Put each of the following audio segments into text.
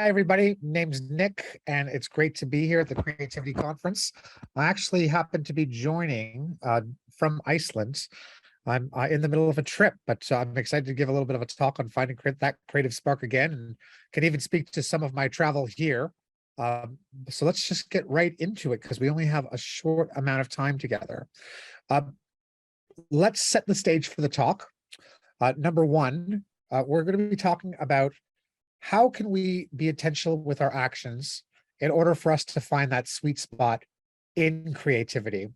Hi, everybody. Name's Nick, and it's great to be here at the Creativity Conference. I actually happen to be joining from Iceland. I'm in the middle of a trip, but I'm excited to give a little bit of a talk on finding that creative spark again, and can even speak to some of my travel here. So let's just get right into it because we only have a short amount of time together. Let's set the stage for the talk. Number one, we're going to be talking about how can we be intentional with our actions in order for us to find that sweet spot in creativity,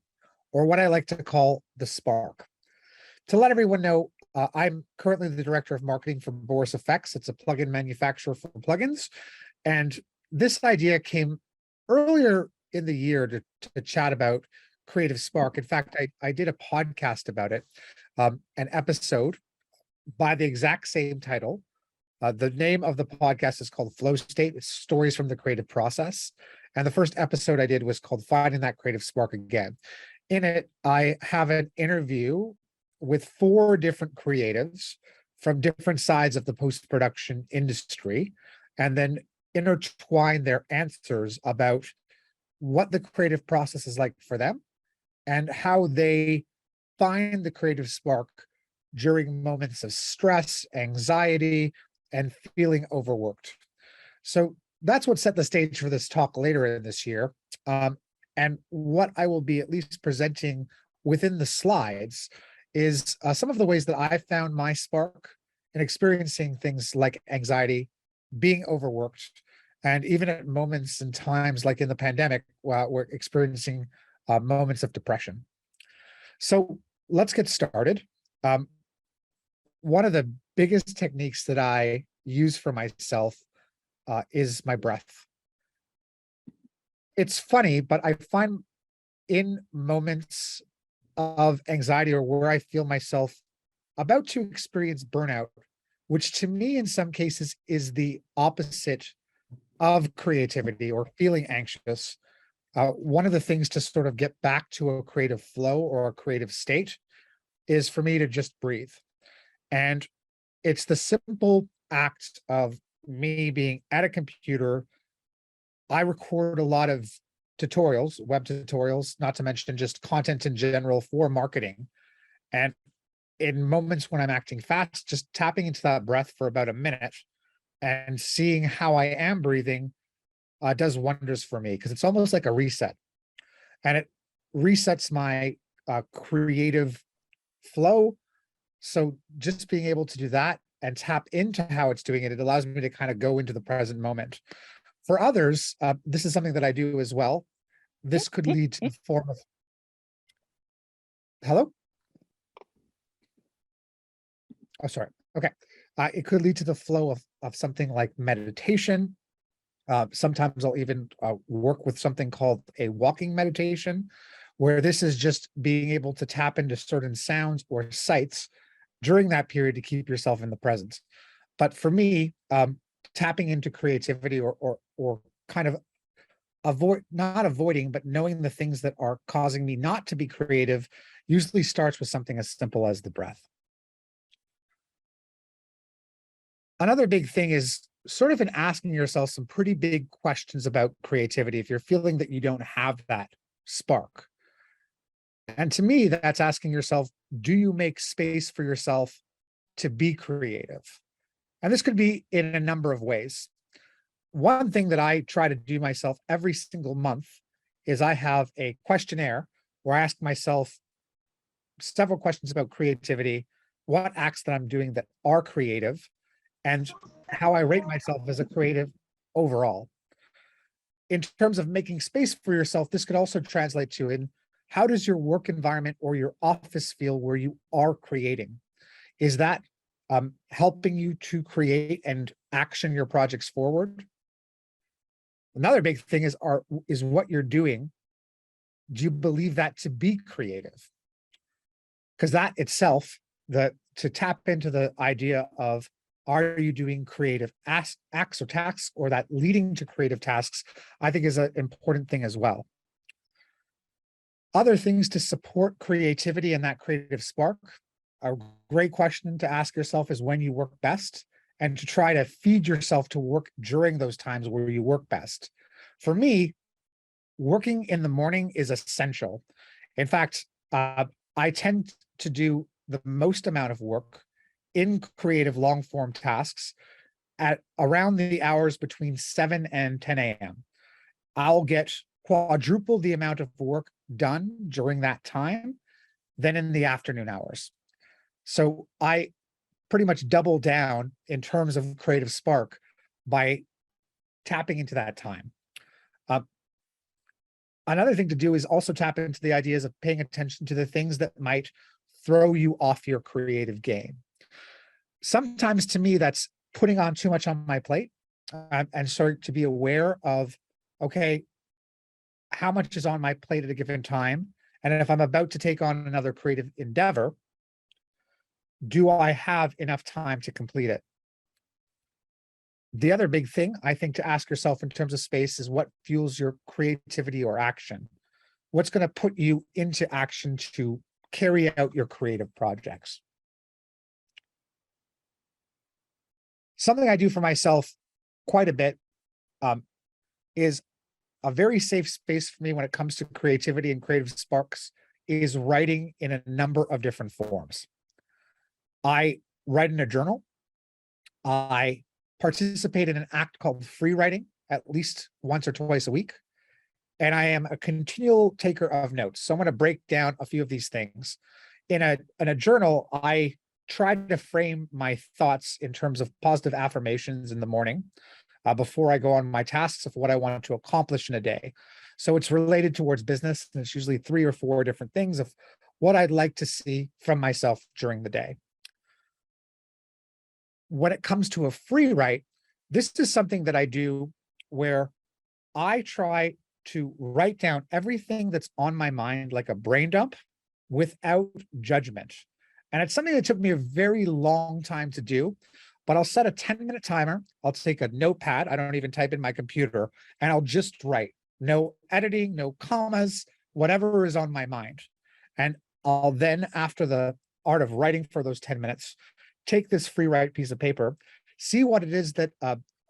or what I like to call the spark. To let everyone know, I'm currently the director of marketing for Boris Effects. It's a plugin manufacturer for plugins. And this idea came earlier in the year to chat about creative spark. In fact, I did a podcast about it, an episode by the exact same title. The name of the podcast is called Flow State. It's Stories from the Creative Process. And the first episode I did was called Finding That Creative Spark Again. In it, I have an interview with 4 different creatives from different sides of the post-production industry, and then intertwine their answers about what the creative process is like for them and how they find the creative spark during moments of stress, anxiety, and feeling overworked. So that's what set the stage for this talk later in this year. And what I will be at least presenting within the slides is some of the ways that I found my spark in experiencing things like anxiety, being overworked, and even at moments and times like in the pandemic, we're experiencing moments of depression. So let's get started. One of the biggest techniques that I use for myself is my breath. It's funny, but I find in moments of anxiety or where I feel myself about to experience burnout, which to me in some cases is the opposite of creativity or feeling anxious, one of the things to sort of get back to a creative flow or a creative state is for me to just breathe. And it's the simple act of me being at a computer. I record a lot of tutorials, web tutorials, not to mention just content in general for marketing. And in moments when I'm acting fast, just tapping into that breath for about a minute and seeing how I am breathing does wonders for me, because it's almost like a reset. And it resets my creative flow. So just being able to do that and tap into how it's doing it, it allows me to kind of go into the present moment. For others, this is something that I do as well. This could lead to the form of, hello? Oh, sorry. Okay. It could lead to the flow of something like meditation. Sometimes I'll even work with something called a walking meditation, where this is just being able to tap into certain sounds or sights during that period to keep yourself in the present. But for me, tapping into creativity or kind of not avoiding, but knowing the things that are causing me not to be creative usually starts with something as simple as the breath. Another big thing is sort of in asking yourself some pretty big questions about creativity if you're feeling that you don't have that spark. And to me, that's asking yourself, do you make space for yourself to be creative? And this could be in a number of ways. One thing that I try to do myself every single month is I have a questionnaire where I ask myself several questions about creativity, what acts that I'm doing that are creative, and how I rate myself as a creative overall. In terms of making space for yourself, this could also translate to in how does your work environment or your office feel where you are creating? Is that helping you to create and action your projects forward? Another big thing is what you're doing. Do you believe that to be creative? Because that itself, to tap into the idea of, are you doing creative acts or tasks, or that leading to creative tasks, I think is an important thing as well. Other things to support creativity and that creative spark, a great question to ask yourself is when you work best and to try to feed yourself to work during those times where you work best. For me, working in the morning is essential. In fact, I tend to do the most amount of work in creative long form tasks at around the hours between 7 and 10 a.m. I'll get quadruple the amount of work done during that time than in the afternoon hours. So I pretty much double down in terms of creative spark by tapping into that time. Another thing to do is also tap into the ideas of paying attention to the things that might throw you off your creative game. Sometimes to me, that's putting on too much on my plate and start to be aware of, okay, how much is on my plate at a given time? And if I'm about to take on another creative endeavor, do I have enough time to complete it? The other big thing I think to ask yourself in terms of space is what fuels your creativity or action? What's going to put you into action to carry out your creative projects? Something I do for myself quite a bit is a very safe space for me when it comes to creativity and creative sparks is writing in a number of different forms. I write in a journal. I participate in an act called free writing at least once or twice a week. And I am a continual taker of notes. So I'm going to break down a few of these things. In a journal, I try to frame my thoughts in terms of positive affirmations in the morning before I go on my tasks of what I want to accomplish in a day. So it's related towards business, and it's usually 3 or 4 different things of what I'd like to see from myself during the day. When it comes to a free write, this is something that I do where I try to write down everything that's on my mind like a brain dump without judgment. And it's something that took me a very long time to do, but I'll set a 10-minute timer. I'll take a notepad. I don't even type in my computer, and I'll just write. No editing, no commas, whatever is on my mind. And I'll then, after the art of writing for those 10 minutes, take this free write piece of paper, see what it is that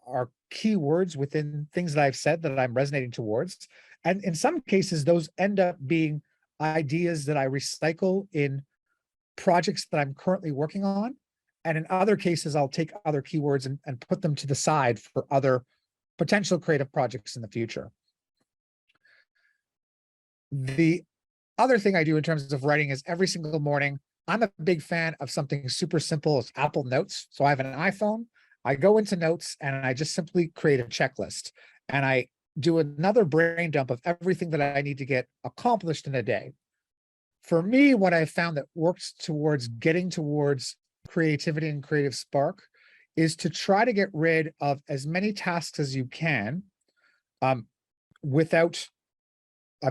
are key words within things that I've said that I'm resonating towards. And in some cases, those end up being ideas that I recycle in projects that I'm currently working on. And in other cases, I'll take other keywords and put them to the side for other potential creative projects in the future. The other thing I do in terms of writing is every single morning, I'm a big fan of something super simple as Apple Notes. So I have an iPhone, I go into Notes and I just simply create a checklist. And I do another brain dump of everything that I need to get accomplished in a day. For me, what I've found that works towards getting towards creativity and creative spark is to try to get rid of as many tasks as you can without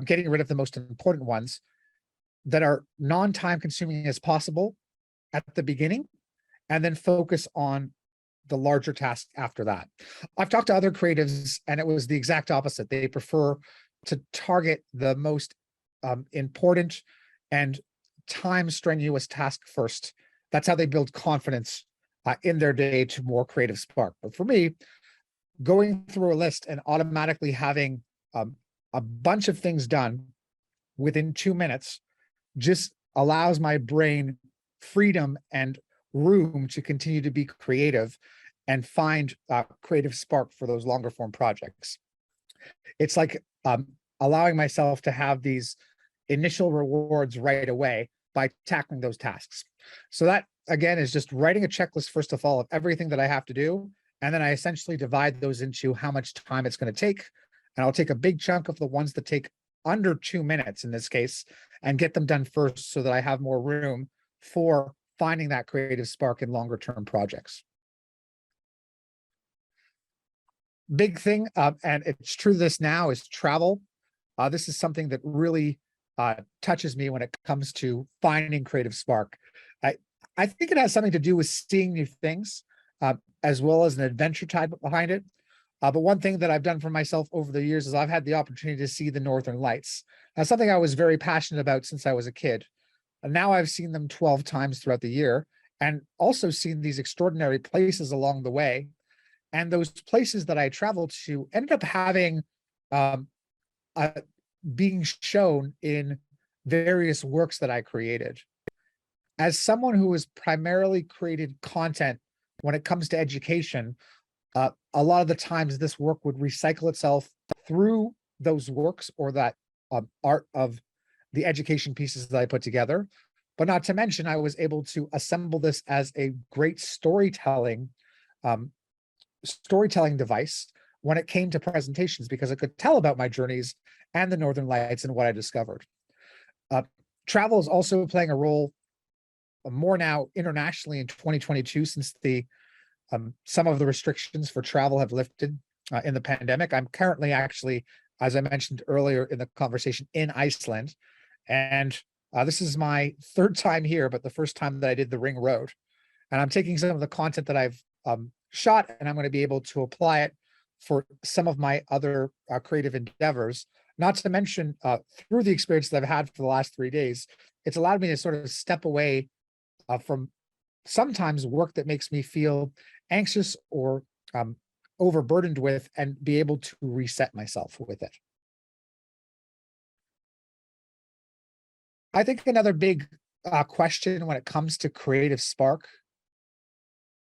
getting rid of the most important ones that are non-time consuming as possible at the beginning, and then focus on the larger task after that. I've talked to other creatives and it was the exact opposite. They prefer to target the most important and time strenuous task first. That's how they build confidence in their day to more creative spark. But for me, going through a list and automatically having a bunch of things done within 2 minutes just allows my brain freedom and room to continue to be creative and find creative spark for those longer form projects. It's like allowing myself to have these initial rewards right away by tackling those tasks. So that, again, is just writing a checklist, first of all, of everything that I have to do. And then I essentially divide those into how much time it's going to take. And I'll take a big chunk of the ones that take under 2 minutes in this case and get them done first so that I have more room for finding that creative spark in longer term projects. Big thing, and it's true this now, is travel. This is something that really touches me when it comes to finding creative spark. I think it has something to do with seeing new things, as well as an adventure type behind it. But one thing that I've done for myself over the years is I've had the opportunity to see the Northern Lights. That's something I was very passionate about since I was a kid. And now I've seen them 12 times throughout the year. and also seen these extraordinary places along the way. And those places that I traveled to ended up having um, being shown in various works that I created. As someone who has primarily created content when it comes to education, a lot of the times this work would recycle itself through those works or that art of the education pieces that I put together. But not to mention, I was able to assemble this as a great um, storytelling device when it came to presentations, because I could tell about my journeys and the Northern Lights and what I discovered. Uh, Travel is also playing a role more now internationally in 2022, since the some of the restrictions for travel have lifted in the pandemic. I'm currently actually, as I mentioned earlier in the conversation, in Iceland, and this is my third time here, but the first time that I did the Ring Road. And I'm taking some of the content that I've shot, and I'm going to be able to apply it for some of my other creative endeavors. Not to mention, through the experience that I've had for the last 3 days, it's allowed me to sort of step away from sometimes work that makes me feel anxious or overburdened with, and be able to reset myself with it. I think another big question when it comes to creative spark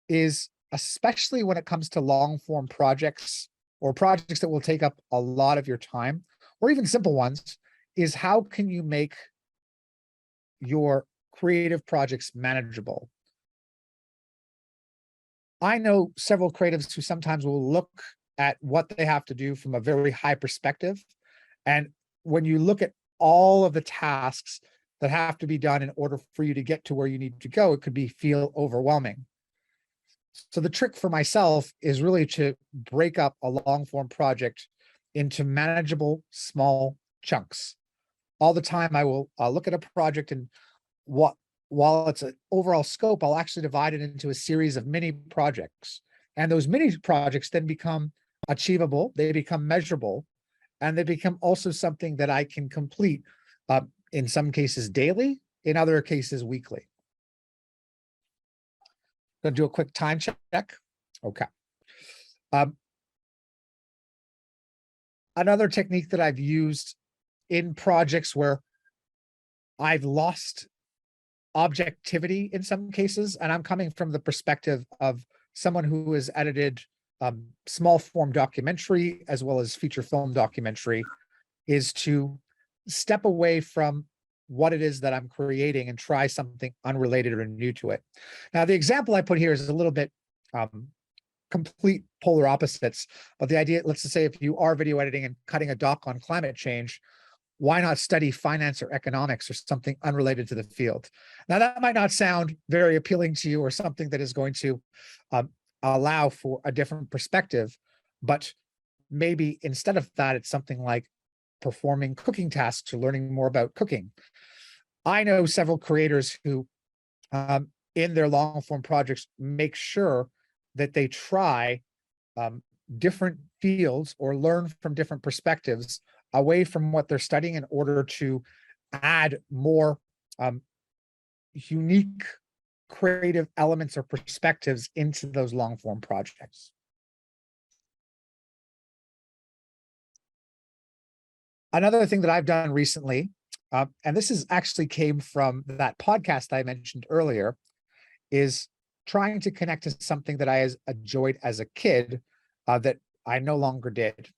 is, especially when it comes to long form projects or projects that will take up a lot of your time, or even simple ones, is how can you make your creative projects manageable? I know several creatives who sometimes will look at what they have to do from a very high perspective. And when you look at all of the tasks that have to be done in order for you to get to where you need to go, it could feel overwhelming. So the trick for myself is really to break up a long form project into manageable small chunks. All the time I will look at a project, and what while it's an overall scope, I'll actually divide it into a series of mini projects. And those mini projects then become achievable, they become measurable, and they become also something that I can complete, in some cases daily, in other cases weekly. Gonna do a quick time check. Okay. Um, Another technique that I've used in projects where I've lost objectivity in some cases, and I'm coming from the perspective of someone who has edited small form documentary as well as feature film documentary, is to step away from what it is that I'm creating and try something unrelated or new to it. Now, the example I put here is a little bit complete polar opposites, but the idea, let's just say if you are video editing and cutting a doc on climate change, why not study finance or economics or something unrelated to the field? Now, that might not sound very appealing to you, or something that is going to allow for a different perspective, but maybe instead of that, it's something like performing cooking tasks or learning more about cooking. I know several creators who, in their long form projects, make sure that they try different fields or learn from different perspectives away from what they're studying, in order to add more unique creative elements or perspectives into those long form projects. Another thing that I've done recently, and this is actually came from that podcast I mentioned earlier, is trying to connect to something that I enjoyed as a kid that I no longer did.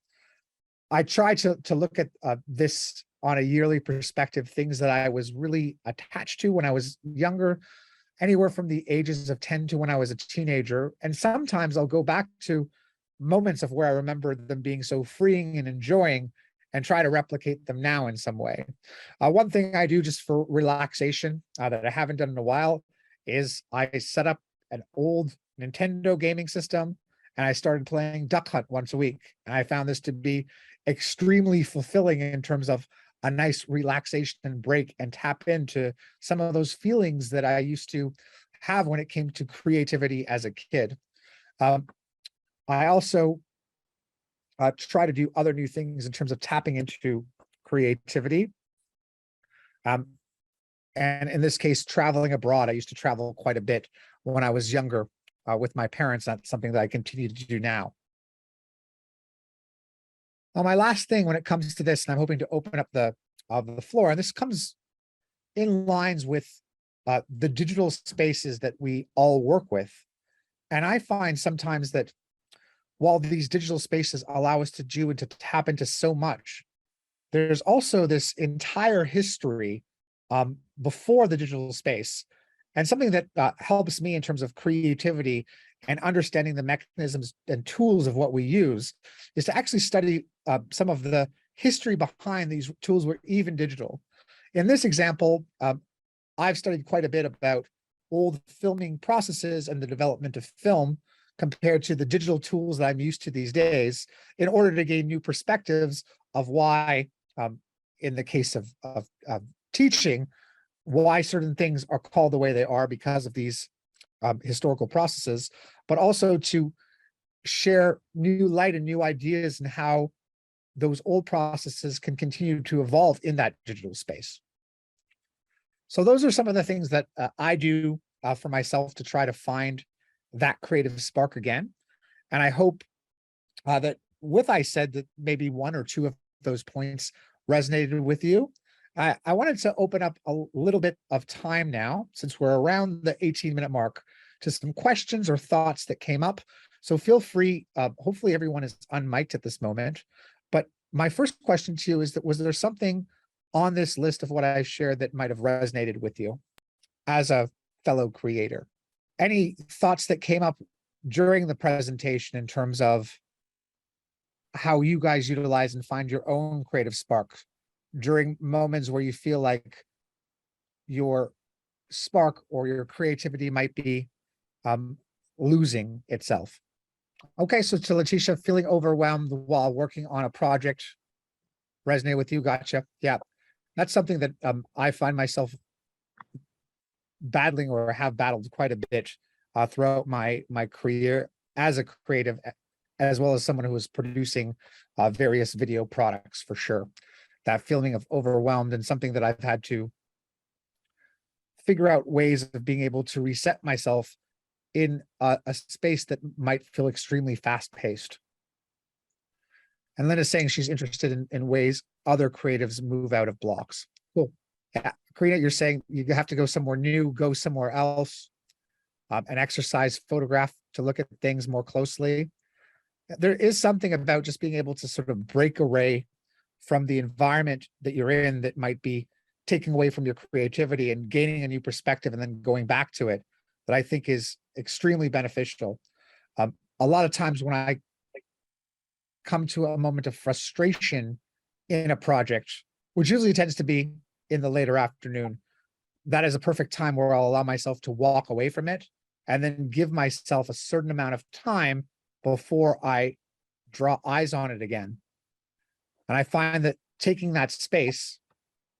I try to look at this on a yearly perspective, things that I was really attached to when I was younger, anywhere from the ages of 10 to when I was a teenager. And sometimes I'll go back to moments of where I remember them being so freeing and enjoying, and try to replicate them now in some way. One thing I do just for relaxation that I haven't done in a while is I set up an old Nintendo gaming system, and I started playing Duck Hunt once a week. And I found this to be extremely fulfilling in terms of a nice relaxation and break, and tap into some of those feelings that I used to have when it came to creativity as a kid. I also try to do other new things in terms of tapping into creativity. And in this case, traveling abroad. I used to travel quite a bit when I was younger with my parents. That's something that I continue to do now. My last thing when it comes to this, and I'm hoping to open up the floor, and this comes in lines with the digital spaces that we all work with. And I find sometimes that while these digital spaces allow us to do and to tap into so much, there's also this entire history before the digital space. And something that helps me in terms of creativity and understanding the mechanisms and tools of what we use is to actually study some of the history behind these tools were even digital. In this example, I've studied quite a bit about old filming processes and the development of film compared to the digital tools that I'm used to these days in order to gain new perspectives of why, in the case of teaching, why certain things are called the way they are because of these historical processes, but also to share new light and new ideas and how those old processes can continue to evolve in that digital space. So those are some of the things that I do for myself to try to find that creative spark again. And I hope that with I said that maybe one or two of those points resonated with you. I wanted to open up a little bit of time now, since we're around the 18-minute mark, to some questions or thoughts that came up. So feel free, hopefully everyone is unmiked at this moment. But my first question to you is that, was there something on this list of what I shared that might have resonated with you as a fellow creator? Any thoughts that came up during the presentation in terms of how you guys utilize and find your own creative spark during moments where you feel like your spark or your creativity might be losing itself? Okay, so to Letitia, feeling overwhelmed while working on a project, resonate with you, gotcha. Yeah, that's something that I find myself battling or have battled quite a bit throughout my career as a creative, as well as someone who is producing various video products, for sure. That feeling of overwhelmed, and something that I've had to figure out ways of being able to reset myself in a space that might feel extremely fast-paced. And Lynn is saying she's interested in ways other creatives move out of blocks. Cool. Yeah, Karina, you're saying you have to go somewhere new, go somewhere else, an exercise, photograph to look at things more closely. There is something about just being able to sort of break away from the environment that you're in that might be taking away from your creativity and gaining a new perspective and then going back to it, that I think is extremely beneficial. A lot of times when I come to a moment of frustration in a project, which usually tends to be in the later afternoon, that is a perfect time where I'll allow myself to walk away from it and then give myself a certain amount of time before I draw eyes on it again. And I find that taking that space,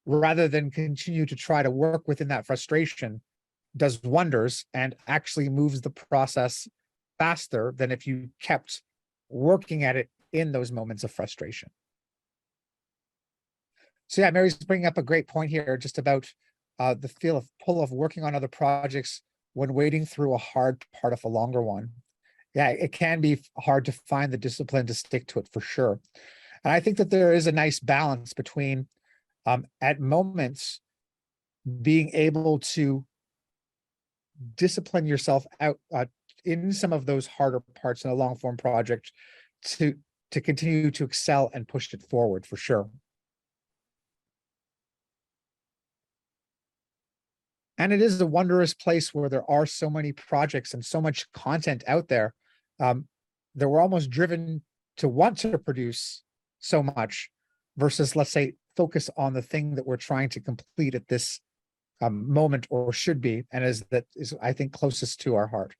rather than continue to try to work within that frustration, does wonders and actually moves the process faster than if you kept working at it in those moments of frustration. So yeah, Mary's bringing up a great point here, just about the feel of pull of working on other projects when wading through a hard part of a longer one. Yeah, it can be hard to find the discipline to stick to it, for sure. And I think that there is a nice balance between at moments being able to discipline yourself out in some of those harder parts in a long form project to continue to excel and push it forward, for sure. And it is a wondrous place where there are so many projects and so much content out there that we're almost driven to want to produce so much versus, let's say, focus on the thing that we're trying to complete at this moment, or should be, and is I think closest to our heart.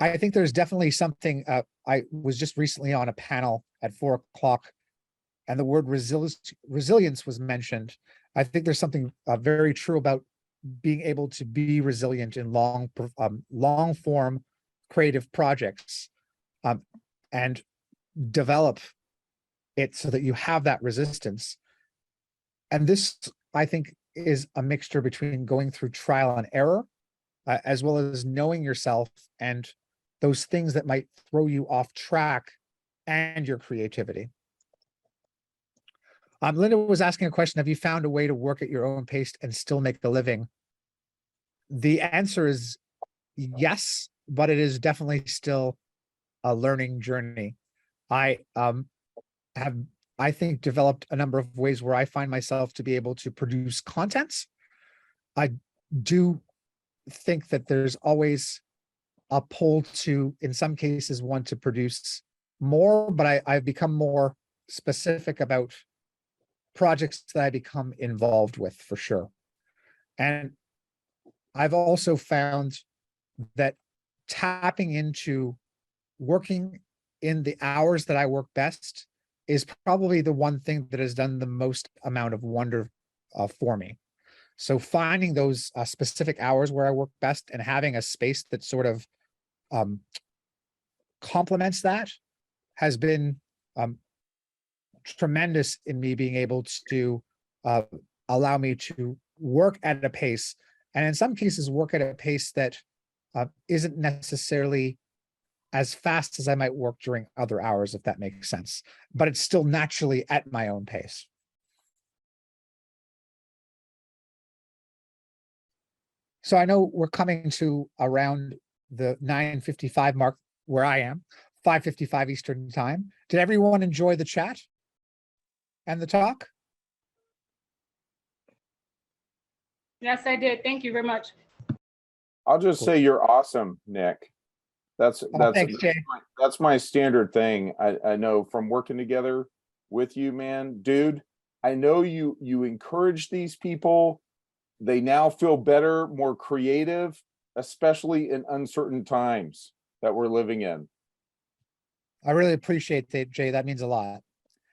I think there's definitely something. I was just recently on a panel at 4 o'clock, and the word resilience was mentioned. I think there's something very true about being able to be resilient in long form creative projects, and develop it so that you have that resistance. And this, I think, is a mixture between going through trial and error, as well as knowing yourself and those things that might throw you off track and your creativity. Linda was asking a question: have you found a way to work at your own pace and still make a living? The answer is yes, but it is definitely still a learning journey. I have, I think, developed a number of ways where I find myself to be able to produce content. I do think that there's always a pull to, in some cases, want to produce more, but I've become more specific about projects that I become involved with, for sure. And I've also found that tapping into working in the hours that I work best is probably the one thing that has done the most amount of wonder for me. So finding those specific hours where I work best and having a space that sort of complements that has been tremendous in me being able to allow me to work at a pace, and in some cases work at a pace that isn't necessarily as fast as I might work during other hours, if that makes sense, but it's still naturally at my own pace. So I know we're coming to around the 9:55 mark where I am, 5:55 Eastern time. Did everyone enjoy the chat and the talk? Yes, I did. Thank you very much. I'll just say you're awesome, Nick. That's thanks, Jay. That's my standard thing. I know from working together with you, man, dude. I know you encourage these people. They now feel better, more creative, especially in uncertain times that we're living in. I really appreciate that, Jay. That means a lot.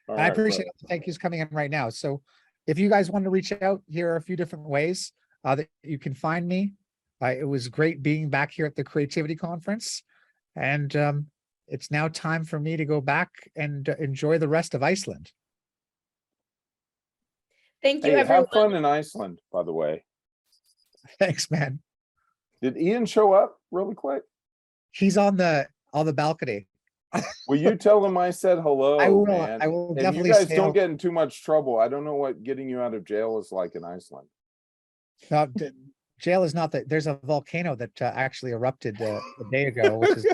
All And I right, appreciate brother. the thank yous coming in right now. So if you guys want to reach out, here are a few different ways that you can find me. It was great being back here at the Creativity Conference. And it's now time for me to go back and enjoy the rest of Iceland. Thank you, Hey, everyone. have fun in Iceland, by the way. Thanks, man. Did Ian show up really quick? He's on the balcony. Will you tell him I said hello, I will. man? I will And definitely you guys say don't hello. get in too much trouble. I don't know what getting you out of jail is like in Iceland. Jail is not that. There's a volcano that actually erupted a day ago, which is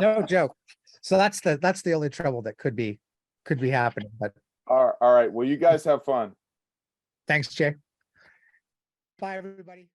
no joke. So that's the only trouble that could be happening. But All right. Well, you guys have fun. thanks, Jay. Bye, everybody.